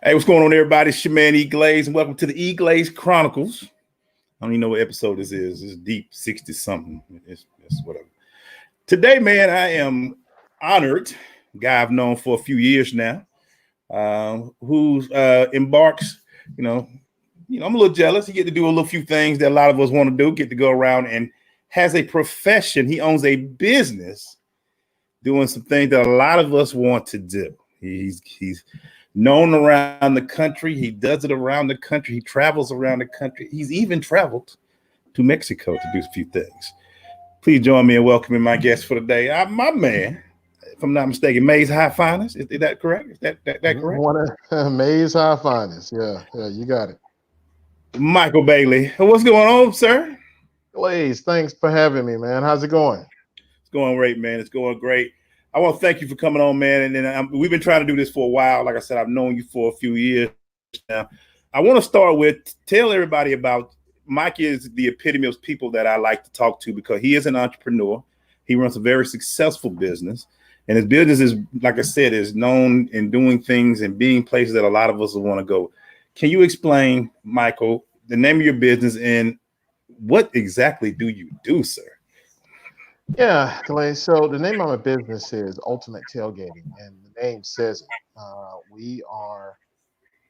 Hey, what's going on, everybody? It's your man EGlaze, and welcome to the EGlaze Chronicles. I don't even know what episode this is. It's deep, 60 something. It's whatever. Today, man, I am honored. A guy I've known for a few years now, who embarks. You know, I'm a little jealous. He get to do a little few things that a lot of us want to do. Get to go around and has a profession. He owns a business doing some things that a lot of us want to do. He's known around the country. He does it around the country. He travels around the country. He's even traveled to Mexico to do a few things. Please join me in welcoming my guest for today. My man, if I'm not mistaken, Mays High Finest. Is that correct? Is that correct? One of Mays High Finest. Yeah, you got it. Michael Bailey. What's going on, sir? Glaze, thanks for having me, man. How's it going? It's going great, man. It's going great. I want to thank you for coming on, man. And then we've been trying to do this for a while. Like I said, I've known you for a few years now. I want to start with tell everybody about Mike is the epitome of people that I like to talk to because he is an entrepreneur. He runs a very successful business. And his business is, like I said, is known in doing things and being places that a lot of us want to go. Can you explain, Michael, the name of your business and what exactly do you do, sir? Yeah, Glaze. So the name of my business is Ultimate Tailgating, and the name says it. We are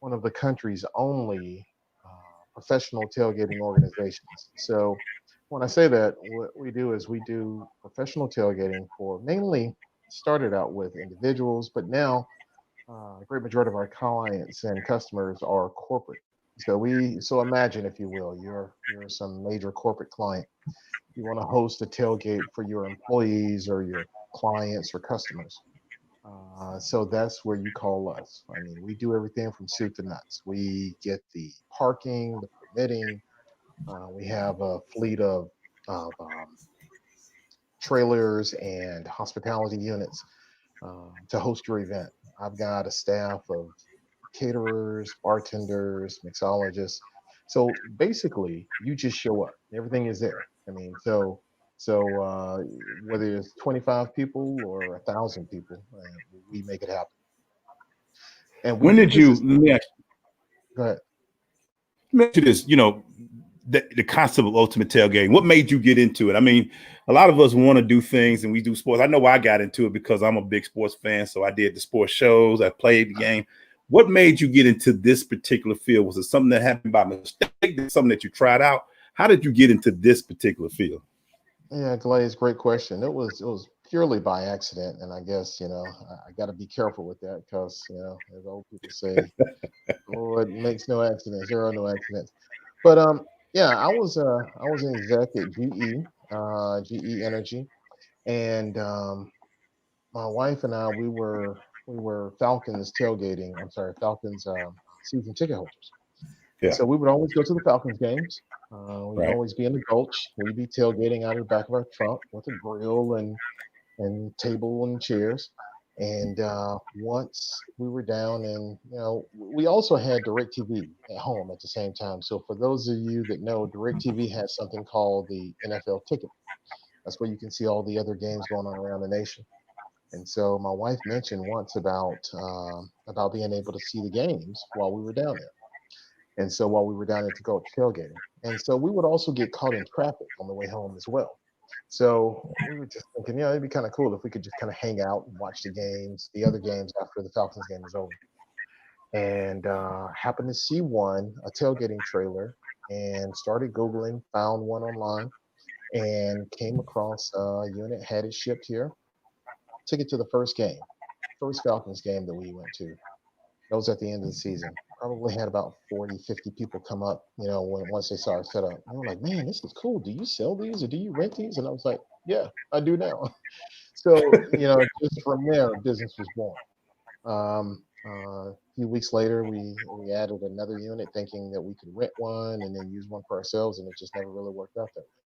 one of the country's only professional tailgating organizations. So when I say that, what we do is we do professional tailgating for mainly started out with individuals, but now a great majority of our clients and customers are corporate. So imagine, if you will, you're some major corporate client. You want to host a tailgate for your employees or your clients or customers. So that's where you call us. I mean, we do everything from soup to nuts. We get the parking, the permitting. We have a fleet of trailers and hospitality units to host your event. I've got a staff of caterers, bartenders, mixologists. So basically, you just show up. Everything is there. I mean, so whether it's 25 people or 1,000 people, we make it happen. And we When do did this you as go ahead. let me ask you this, the concept of ultimate tailgating, what made you get into it? I mean, a lot of us want to do things and we do sports. I know I got into it because I'm a big sports fan. So I did the sports shows, I played the game. What made you get into this particular field? Was it something that happened by mistake? Something that you tried out? How did you get into this particular field? Yeah, Glaze, great question. It was purely by accident, and I guess I got to be careful with that because as old people say, Lord makes no accidents. There are no accidents. But yeah, I was an exec at GE Energy, and my wife and I we were Falcons tailgating. I'm sorry, Falcons season ticket holders, and Yeah, so we would always go to the Falcons games. We'd right. always be in the Gulch. We'd be tailgating out of the back of our truck with a grill and table and chairs. And once we were down, and we also had DirecTV at home at the same time. So for those of you that know, DirecTV has something called the NFL Ticket. That's where you can see all the other games going on around the nation. And so my wife mentioned once about being able to see the games while we were down there. And so while we were down there to go tailgating, and so we would also get caught in traffic on the way home as well. So we were just thinking, it'd be kind of cool if we could just kind of hang out and watch the other games after the Falcons game was over. And happened to see a tailgating trailer, and started Googling, found one online, and came across a unit, had it shipped here, took it to the first Falcons game that we went to. That was at the end of the season. Probably had about 40, 50 people come up, once they saw our setup. They were like, man, this is cool. Do you sell these or do you rent these? And I was like, yeah, I do now. So, just from there, business was born. A few weeks later, we added another unit thinking that we could rent one and then use one for ourselves. And it just never really worked out that way.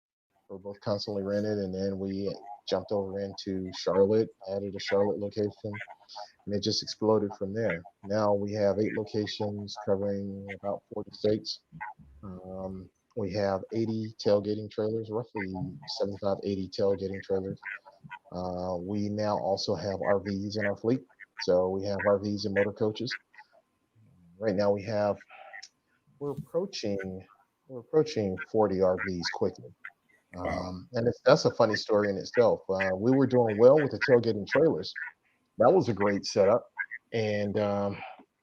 We were both constantly rented. And then we jumped over into Charlotte, added a Charlotte location, and it just exploded from there. Now we have 8 locations covering about 40 states. We have 80 tailgating trailers, roughly 75, 80 tailgating trailers. We now also have RVs in our fleet. So we have RVs and motor coaches. Right now we're approaching we're approaching 40 RVs quickly. Wow. And that's a funny story in itself. We were doing well with the tailgating trailers. That was a great setup. And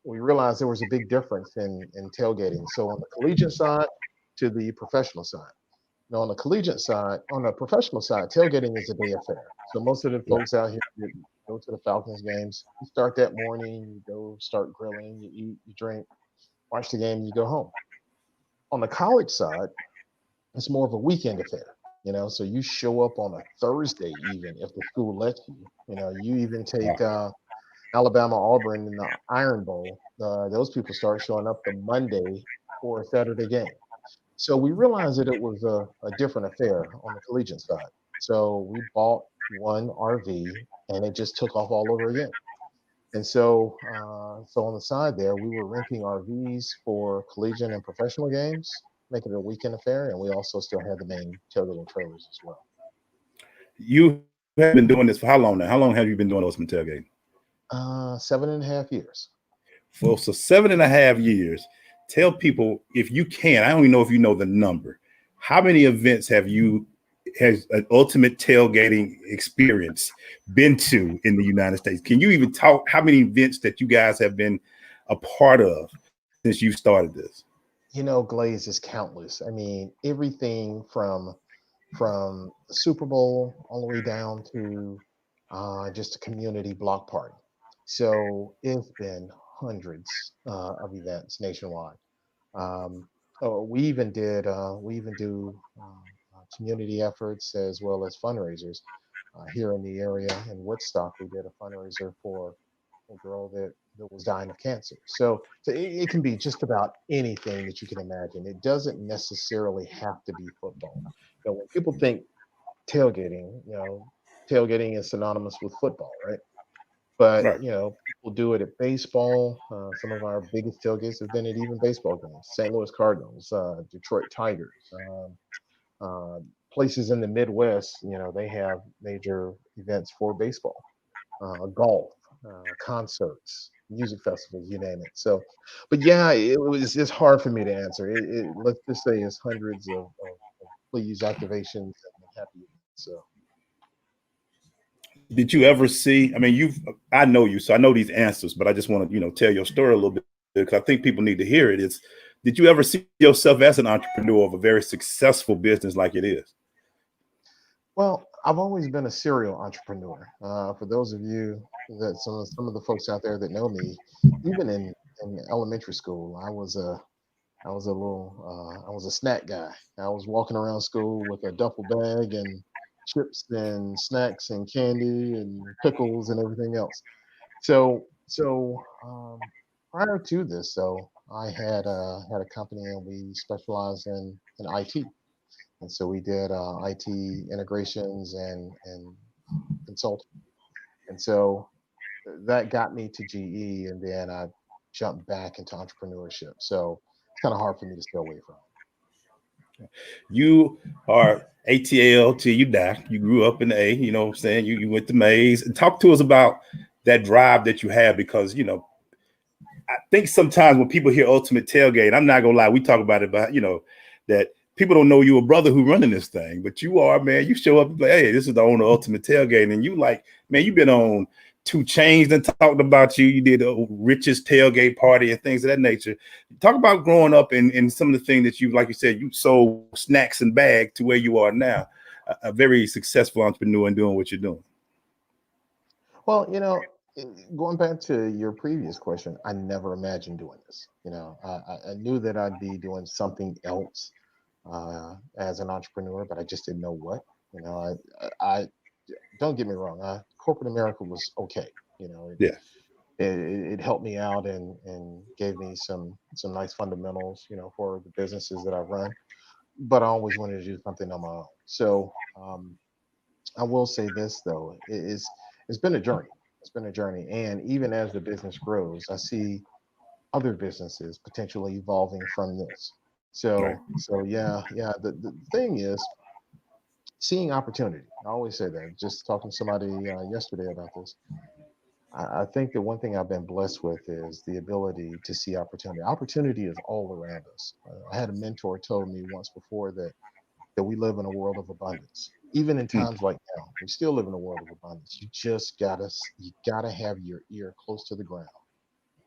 we realized there was a big difference in tailgating. So on the collegiate side to the professional side. Now on the collegiate side, on the professional side, tailgating is a day affair. So most of the Right. folks out here that go to the Falcons games. You start that morning, you go start grilling, you eat, you drink, watch the game, and you go home. On the college side, it's more of a weekend affair. So you show up on a Thursday, even if the school lets you. You even take Wow. Alabama Auburn in the Iron Bowl. Those people start showing up the Monday for a Saturday game. So we realized that it was a different affair on the collegiate side. So we bought one RV and it just took off all over again. And so on the side there, we were renting RVs for collegiate and professional games, making it a weekend affair, and we also still had the main tailgating trailers as well. You have been doing this for how long now? How long have you been doing Ultimate Tailgating? 7.5 years. For so 7.5 years. Tell people if you can. I don't even know if you know the number. How many events have you has an ultimate tailgating experience been to in the United States? Can you even talk how many events that you guys have been a part of since you started this? Glaze is countless. I mean, everything from the Super Bowl all the way down to just a community block party. So it's been hundreds of events nationwide. Um, we even do community efforts as well as fundraisers here in the area. In Woodstock, we did a fundraiser for a girl that was dying of cancer. So it can be just about anything that you can imagine. It doesn't necessarily have to be football. When people think tailgating, tailgating is synonymous with football, right? But Right. people do it at baseball. Some of our biggest tailgates have been at even baseball games. St. Louis Cardinals, Detroit Tigers, uh, places in the Midwest. They have major events for baseball, golf, concerts, music festivals, you name it. So, but yeah, it's hard for me to answer. Let's just say it's hundreds of please activations and happy events. So. Did you ever see? I mean, I know you, so I know these answers, but I just want to, tell your story a little bit because I think people need to hear it. Did you ever see yourself as an entrepreneur of a very successful business like it is? Well, I've always been a serial entrepreneur. For those of you that some of the folks out there that know me, even in elementary school, I was a snack guy. I was walking around school with a duffel bag and chips and snacks and candy and pickles and everything else. So prior to this, though, I had a company and we specialized in IT. And so we did IT integrations and consulting. And so that got me to GE, and then I jumped back into entrepreneurship. So it's kind of hard for me to stay away from it. You are ATL till you die. You grew up in the A, you know what I'm saying? You went to Mays. And talk to us about that drive that you have because, I think sometimes when people hear ultimate tailgate, I'm not gonna lie, we talk about it, but that people don't know you a brother who running this thing, but you are, man. You show up and like, hey, this is the owner of Ultimate Tailgate, and you like, man, you've been on Two Chains and talked about you. You did the richest tailgate party and things of that nature. Talk about growing up and some of the things that you, like you said, you sold snacks and bags to where you are now, a very successful entrepreneur and doing what you're doing. Well, going back to your previous question, I never imagined doing this. I knew that I'd be doing something else as an entrepreneur, but I just didn't know what. You know, I don't get me wrong. Corporate America was okay. You know, it, Yeah. it helped me out and gave me some nice fundamentals. For the businesses that I run. But I always wanted to do something on my own. So I will say this though, it's been a journey. It's been a journey, and even as the business grows, I see other businesses potentially evolving from this. Right. So yeah. The thing is seeing opportunity. I always say that. Just talking to somebody yesterday about this. I think the one thing I've been blessed with is the ability to see opportunity. Opportunity is all around us. I had a mentor told me once before that we live in a world of abundance. Even in Hmm. times like now, we still live in a world of abundance. You gotta have your ear close to the ground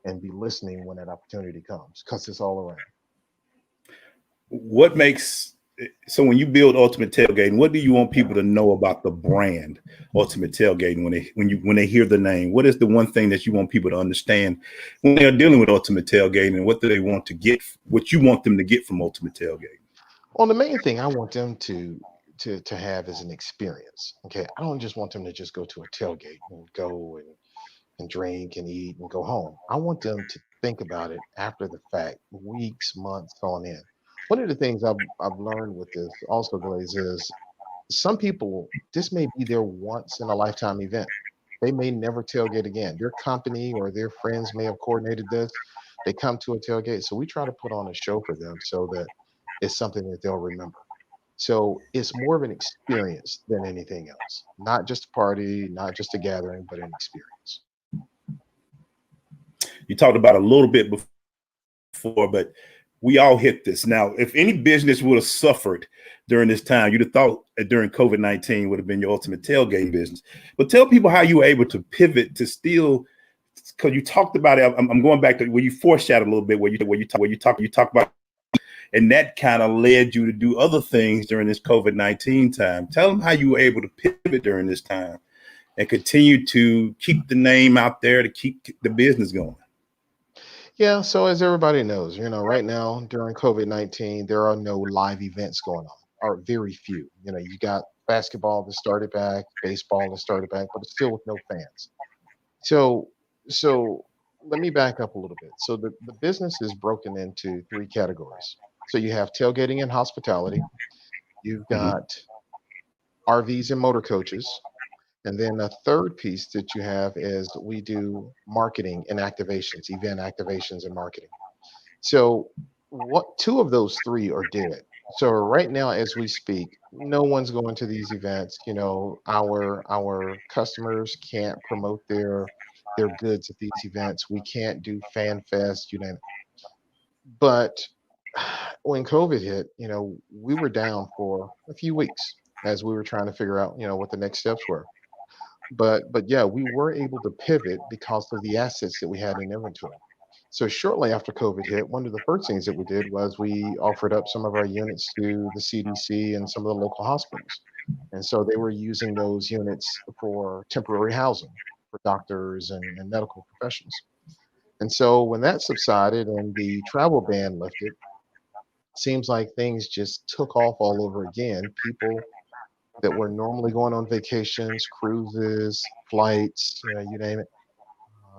and be listening when that opportunity comes because it's all around. What makes so when you build Ultimate Tailgating, what do you want people to know about the brand Ultimate Tailgating when they hear the name? What is the one thing that you want people to understand when they are dealing with Ultimate Tailgating, and what do they want to get? What you want them to get from Ultimate Tailgating? Well, the main thing I want them to have is an experience. Okay, I don't just want them to just go to a tailgate and go and drink and eat and go home. I want them to think about it after the fact, weeks, months on end. One of the things I've learned with this also, Glaze, is some people, this may be their once in a lifetime event. They may never tailgate again. Their company or their friends may have coordinated this. They come to a tailgate. So we try to put on a show for them so that it's something that they'll remember. So it's more of an experience than anything else. Not just a party, not just a gathering, but an experience. You talked about a little bit before, but we all hit this. Now, if any business would have suffered during this time, you'd have thought that during COVID-19 would have been your Ultimate Tailgating business. But tell people how you were able to pivot to still, because you talked about it. I'm going back to where you foreshadowed a little bit, where you talk about, and that kind of led you to do other things during this COVID-19 time. Tell them how you were able to pivot during this time and continue to keep the name out there to keep the business going. Yeah, so as everybody knows, right now during COVID-19, there are no live events going on, or very few. You got basketball that started back, baseball that started back, but it's still with no fans. So, so let me back up a little bit. So the business is broken into three categories. So you have tailgating and hospitality, you've Mhm. got RVs and motor coaches, and then a third piece that you have is we do marketing and activations, event activations and marketing. So what two of those three are dead. So right now as we speak, no one's going to these events. Our customers can't promote their goods at these events. We can't do fan fest, you name it. But when COVID hit, we were down for a few weeks as we were trying to figure out, what the next steps were. But yeah, we were able to pivot because of the assets that we had in inventory. So shortly after COVID hit, one of the first things that we did was we offered up some of our units to the CDC and some of the local hospitals. And so they were using those units for temporary housing for doctors and medical professionals. And so when that subsided and the travel ban lifted, seems like things just took off all over again. People that were normally going on vacations, cruises, flights, you name it,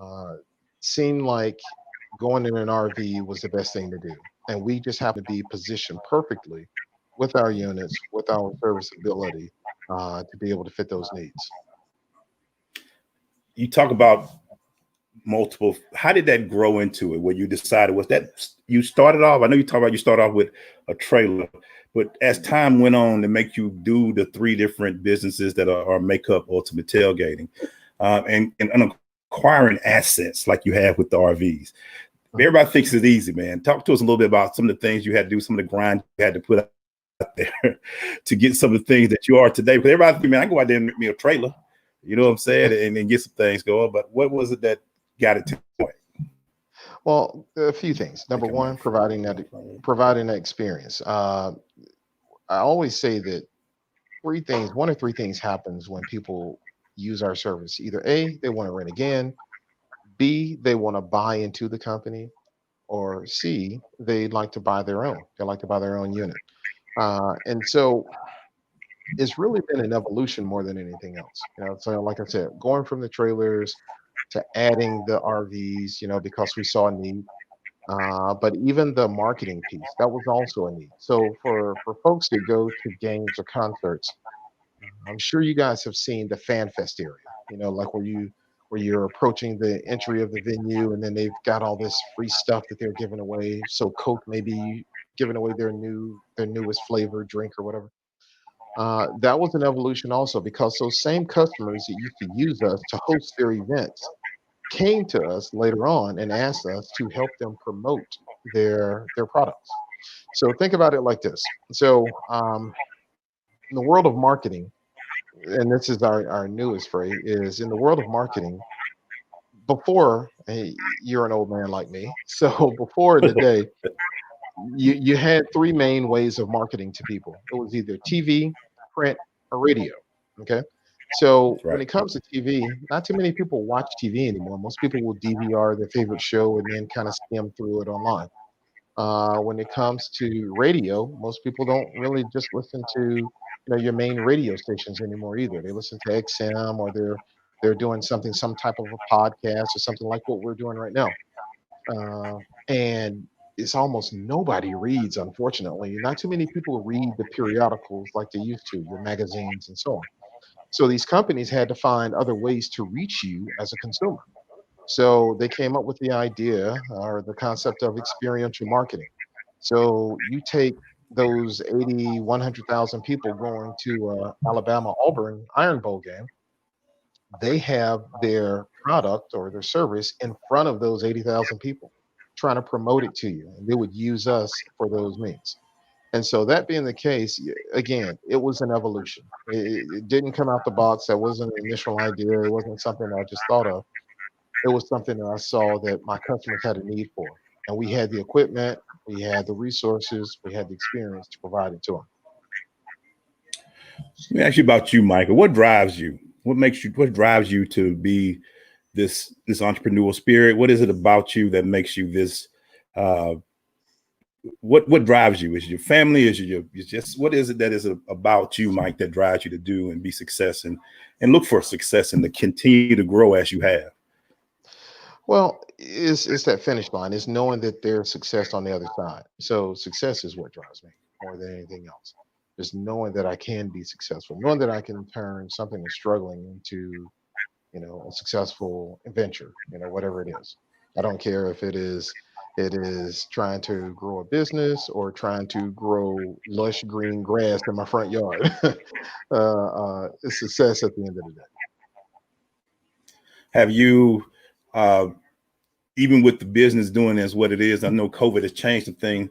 uh, seemed like going in an RV was the best thing to do. And we just happened to be positioned perfectly with our units, with our serviceability to be able to fit those needs. You talk about multiple. How did that grow into it? Where you decided was that you started off? I know you talk about you start off with a trailer, but as time went on to make you do the three different businesses that are make up Ultimate Tailgating, and acquiring assets like you have with the RVs. Mhm. Everybody thinks it's easy, man. Talk to us a little bit about some of the things you had to do, some of the grind you had to put out there to get some of the things that you are today. Because everybody thinks, man, I can go out there and make me a trailer, you know what I'm saying, and get some things going. But what was it that got it to the point? Well, a few things. I Number think I might one, have fell off my providing that experience. I always say that three things, one or three things happens when people use our service. Either A, they want to rent again, B, they want to buy into the company, or C, they like to buy their own. They like to buy their own unit. And so it's really been an evolution more than anything else. So like I said, going from the trailers to adding the RVs, because we saw a need. But even the marketing piece, that was also a need. So for folks that go to games or concerts, I'm sure you guys have seen the fan fest area, like where you're approaching the entry of the venue and then they've got all this free stuff that they're giving away. So Coke may be giving away their newest flavor drink or whatever. That was an evolution also because those same customers that used to use us to host their events came to us later on and asked us to help them promote their products. So think about it like this. So in the world of marketing, and this is our newest phrase, is in the world of marketing, before you're an old man like me. So before in the day, you had three main ways of marketing to people. It was either TV, print, or radio. Okay. So when Right. it comes to TV, not too many people watch TV anymore. Most people will DVR their favorite show and then kind of skim through it online. When it comes to radio, most people don't really just listen to your main radio stations anymore either. They listen to XM, or they're doing something, some type of a podcast or something like what we're doing right now. And it's almost nobody reads, unfortunately. Not too many people read the periodicals like they used to, your magazines and so on. So these companies had to find other ways to reach you as a consumer. So they came up with the idea or the concept of experiential marketing. So you take those 80, 100,000 people going to Alabama Auburn Iron Bowl game, they have their product or their service in front of those 80,000 people trying to promote it to you. And they would use us for those means. And so that being the case, again, it was an evolution. It didn't come out the box. That wasn't an initial idea. It wasn't something I just thought of. It was something that I saw that my customers had a need for. And we had the equipment, we had the resources, we had the experience to provide it to them. Let me ask you about you, Michael. What drives you? What drives you to be this entrepreneurial spirit? What is it about you that makes you this? Uh, what drives you? Is it your family? Is just what is it that is about you, Mike, that drives you to do and be success and look for success and to continue to grow as you have? Well, it's that finish line. It's knowing that there's success on the other side. So success is what drives me more than anything else. Just knowing that I can be successful, knowing that I can turn something that's struggling into, a successful venture, whatever it is. I don't care if it is trying to grow a business or trying to grow lush green grass in my front yard. It's success at the end of the day. Have you, uh, even with the business doing as what it is? I know COVID has changed the thing.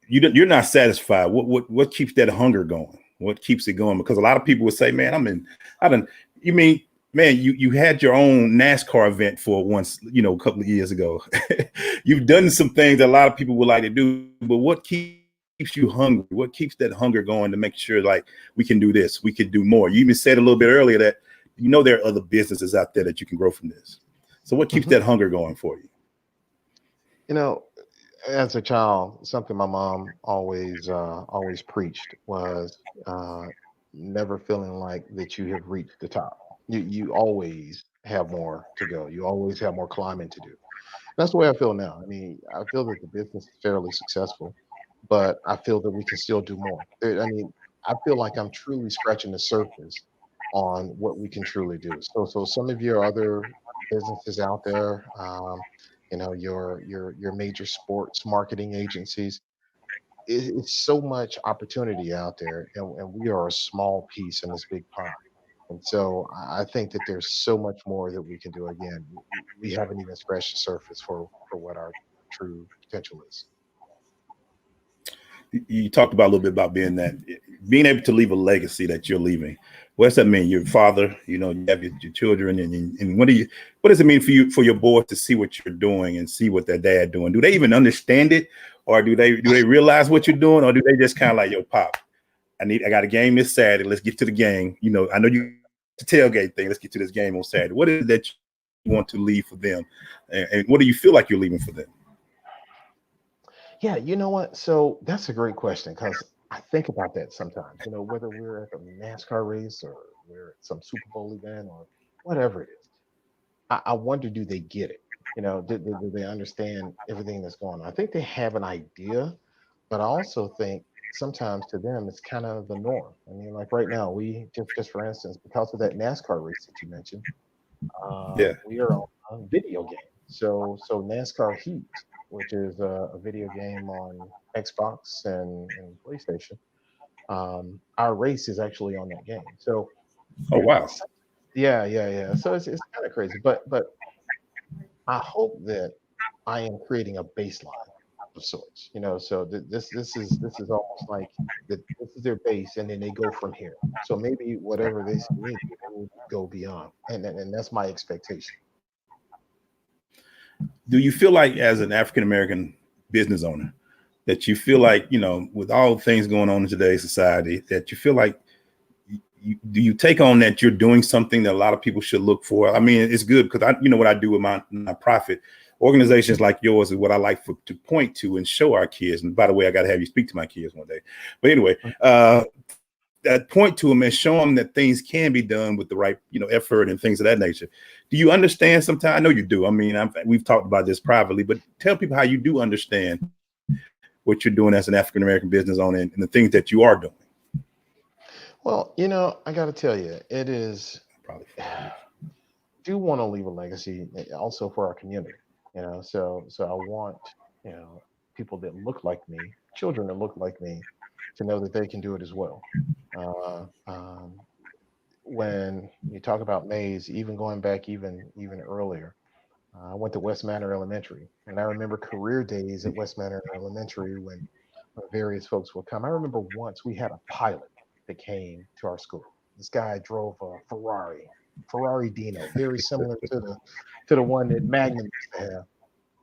You're not satisfied. What keeps that hunger going? What keeps it going? Because a lot of people would say, "Man, I don't." You mean, man, you had your own NASCAR event for once, a couple of years ago. You've done some things that a lot of people would like to do, but what keeps you hungry? What keeps that hunger going to make sure like we can do this, we can do more? You even said a little bit earlier that there are other businesses out there that you can grow from this. So what keeps Mhm. that hunger going for you? You know, as a child, something my mom always preached was never feeling like that you have reached the top. You always have more to go. You always have more climbing to do. That's the way I feel now. I mean, I feel that the business is fairly successful, but I feel that we can still do more. I mean, I feel like I'm truly scratching the surface on what we can truly do. So some of your other businesses out there, your major sports marketing agencies, it's so much opportunity out there, and we are a small piece in this big pie. And so I think that there's so much more that we can do. Again, we haven't even scratched the surface for what our true potential is. You talked about a little bit about being able to leave a legacy that you're leaving. What does that mean? Your father, you have your children, and what does it mean for your boys to see what you're doing and see what their dad doing? Do they even understand it, or do they realize what you're doing, or do they just kind of like, yo, pop, I got a game this Saturday. Let's get to the game. I know you the tailgate thing. Let's get to this game on Saturday. What is it that you want to leave for them, and what do you feel like you're leaving for them? Yeah, you know what? So that's a great question because I think about that sometimes. Whether we're at a NASCAR race or we're at some Super Bowl event or whatever it is, I wonder, do they get it? Do they understand everything that's going on? I think they have an idea, but I also think sometimes to them it's kind of the norm. I mean, like right now, we just for instance, because of that NASCAR race that you mentioned, Yeah. we are on a video game. So NASCAR Heat, which is a video game on Xbox and PlayStation, our race is actually on that game. So Oh wow. Yeah. So it's kind of crazy, but I hope that I am creating a baseline of sorts, So this is almost like this is their base, and then they go from here. So maybe whatever they see me do, they will go beyond, and that's my expectation. Do you feel like, as an African American business owner, that you feel like, with all things going on in today's society, that you feel like do you take on that you're doing something that a lot of people should look for? I mean, it's good because what I do with my profit organizations like yours is what I like to point to and show our kids. And by the way, I got to have you speak to my kids one day. But anyway, that point to them and show them that things can be done with the right, effort and things of that nature. Do you understand sometimes? I know you do. I mean, we've talked about this privately, but tell people how you do understand what you're doing as an African American business owner and the things that you are doing. Well, I got to tell you, it is Probably. Do want to leave a legacy also for our community. So I want people that look like me, children that look like me, to know that they can do it as well. Uh, um, when you talk about Mays, even going back even earlier, I went to West Manor Elementary, and I remember career days at West Manor Elementary when various folks would come. I remember once we had a pilot that came to our school. This guy drove a Ferrari Dino, very similar to the one that Magnum used to have,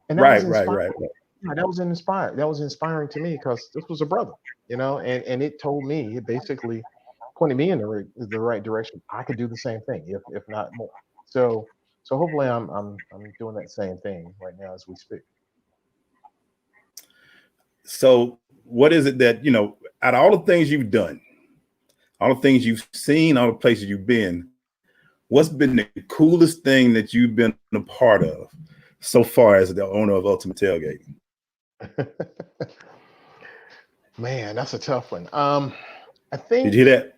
and that was inspiring. Right. Yeah, that was inspired. That was inspiring to me because this was a brother, and it told me, it basically pointed me in the right direction. I could do the same thing, if not more. So hopefully I'm doing that same thing right now as we speak. So what is it that, out of all the things you've done, all the things you've seen, all the places you've been, what's been the coolest thing that you've been a part of so far as the owner of Ultimate Tailgating? Man, that's a tough one. I think Did you hear that?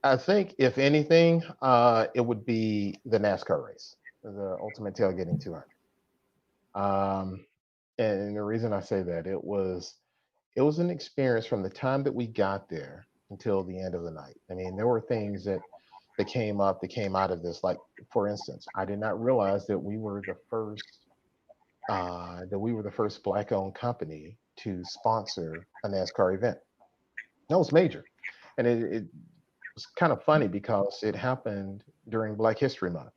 I think if anything, it would be the NASCAR race, the Ultimate Tailgating 200. And the reason I say that, it was an experience from the time that we got there until the end of the night. I mean, there were things that came up that came out of this. Like, for instance, I did not realize that we were the first Black-owned company to sponsor a NASCAR event. That was major, and it was kind of funny because it happened during Black History Month.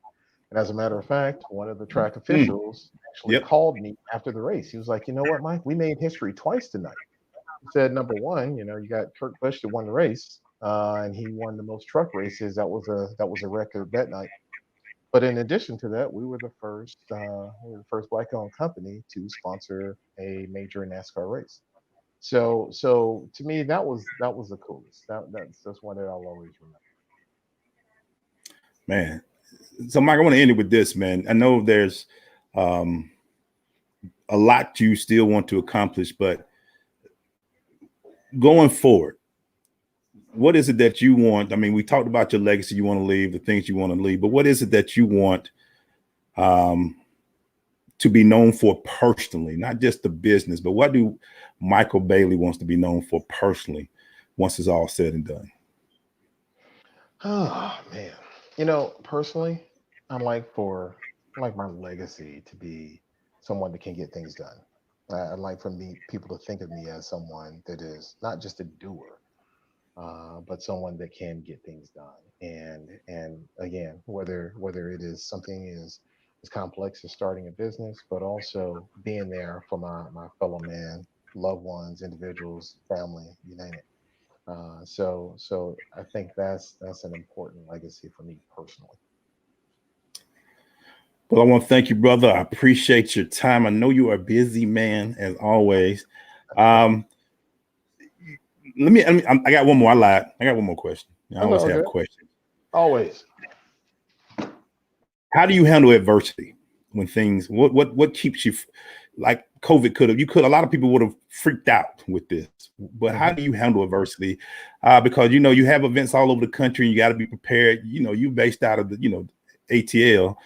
And as a matter of fact, one of the track officials actually Yep. called me after the race. He was like, "You know what, Mike? We made history twice tonight." He said, "Number one, you got Kurt Busch that won the race, and he won the most truck races. That was a record that night. But in addition to that, we were the first Black-owned company to sponsor a major NASCAR race. So to me, that was the coolest. That's one that I'll always remember." Man. So Mike, I want to end it with this, man. I know there's a lot you still want to accomplish, but going forward, what is it that you want? I mean, we talked about your legacy you want to leave, the things you want to leave, but what is it that you want to be known for personally, not just the business, but what do Michael Bailey wants to be known for personally once it's all said and done? Oh man, personally, I like my legacy to be someone that can get things done. I'd like for people to think of me as someone that is not just a doer, but someone that can get things done. And again, whether it is something as complex as starting a business, but also being there for my fellow man, loved ones, individuals, family, you name it. So I think that's an important legacy for me personally. Well, I want to thank you, brother. I appreciate your time. I know you are a busy man as always. I got one more. I lied. I got one more question. I always have questions. Always. How do you handle adversity when things, what keeps you, like COVID a lot of people would have freaked out with this, but how do you handle adversity? Because, you have events all over the country and you got to be prepared. You based out of the, ATL,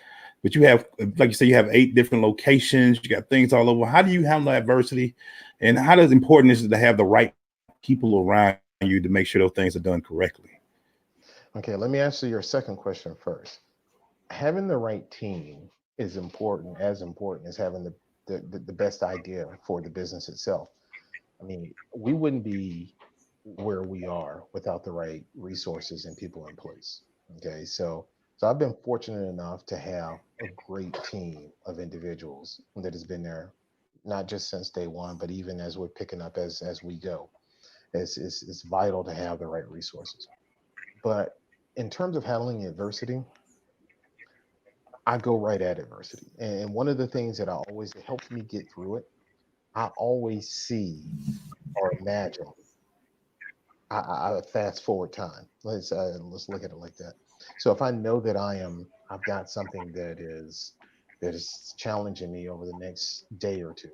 but you have, like you say, you have 8 different locations. You got things all over. How do you handle adversity, and how important is it to have the right people around you to make sure those things are done correctly? Okay, let me answer your second question first. Having the right team is important, as important as having the best idea for the business itself. I mean, we wouldn't be where we are without the right resources and people in place. Okay, so I've been fortunate enough to have a great team of individuals that has been there, not just since day one, but even as we're picking up as we go. It's vital to have the right resources. But in terms of handling adversity, I go right at adversity. And one of the things that I always that helps me get through it, I always see or imagine. I fast forward time. Let's look at it like that. So if I know that I've got something that is challenging me over the next day or two,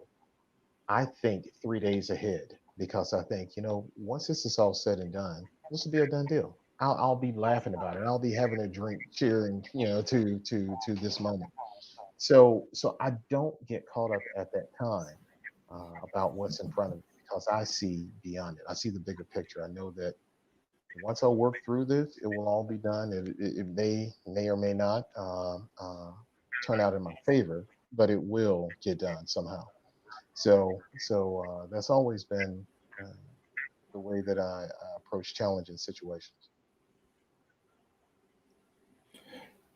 I think 3 days ahead because I think, once this is all said and done, this will be a done deal. I'll be laughing about it. I'll be having a drink, cheering, to this moment. So I don't get caught up at that time about what's in front of me because I see beyond it. I see the bigger picture. I know that once I work through this, it will all be done. It may or may not turn out in my favor, but it will get done somehow. So that's always been uh, the way that I approach challenging situations.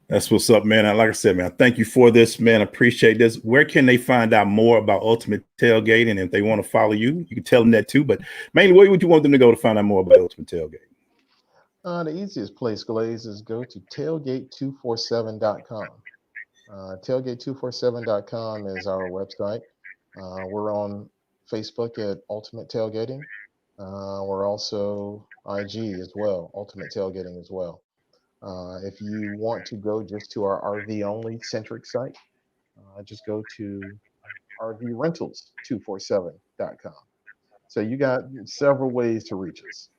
That's what's up, man. Like I said, man, thank you for this, man. I appreciate this. Where can they find out more about Ultimate Tailgating? And if they want to follow you, you can tell them that too. But mainly, where would you want them to go to find out more about Ultimate Tailgating? The easiest place, Glaze, is go to tailgate247.com. Tailgate247.com is our website. We're on Facebook at Ultimate Tailgating. We're also IG as well, Ultimate Tailgating as well. If you want to go just to our RV only centric site, just go to RVRentals247.com. So you got several ways to reach us.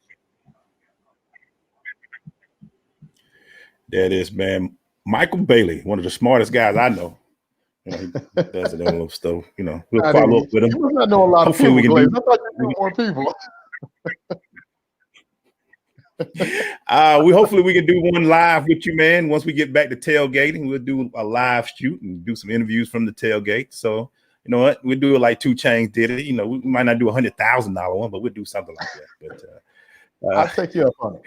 That is, man. Michael Bailey, one of the smartest guys I know. He does it on little stuff. We'll follow up with him. You must not know a lot Hopefully of we people, can Glaze. I thought you knew more people. Hopefully we can do one live with you, man. Once we get back to tailgating, we'll do a live shoot and do some interviews from the tailgate. So you know what? We'll do it like 2 Chainz did it. We might not do $100,000 one, but we'll do something like that. But I'll take you up on it.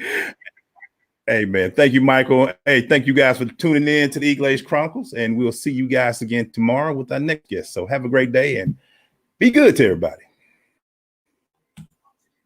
Hey, man. Thank you, Michael. Hey, thank you guys for tuning in to the EGlaze Chronicles, and we'll see you guys again tomorrow with our next guest. So have a great day and be good to everybody.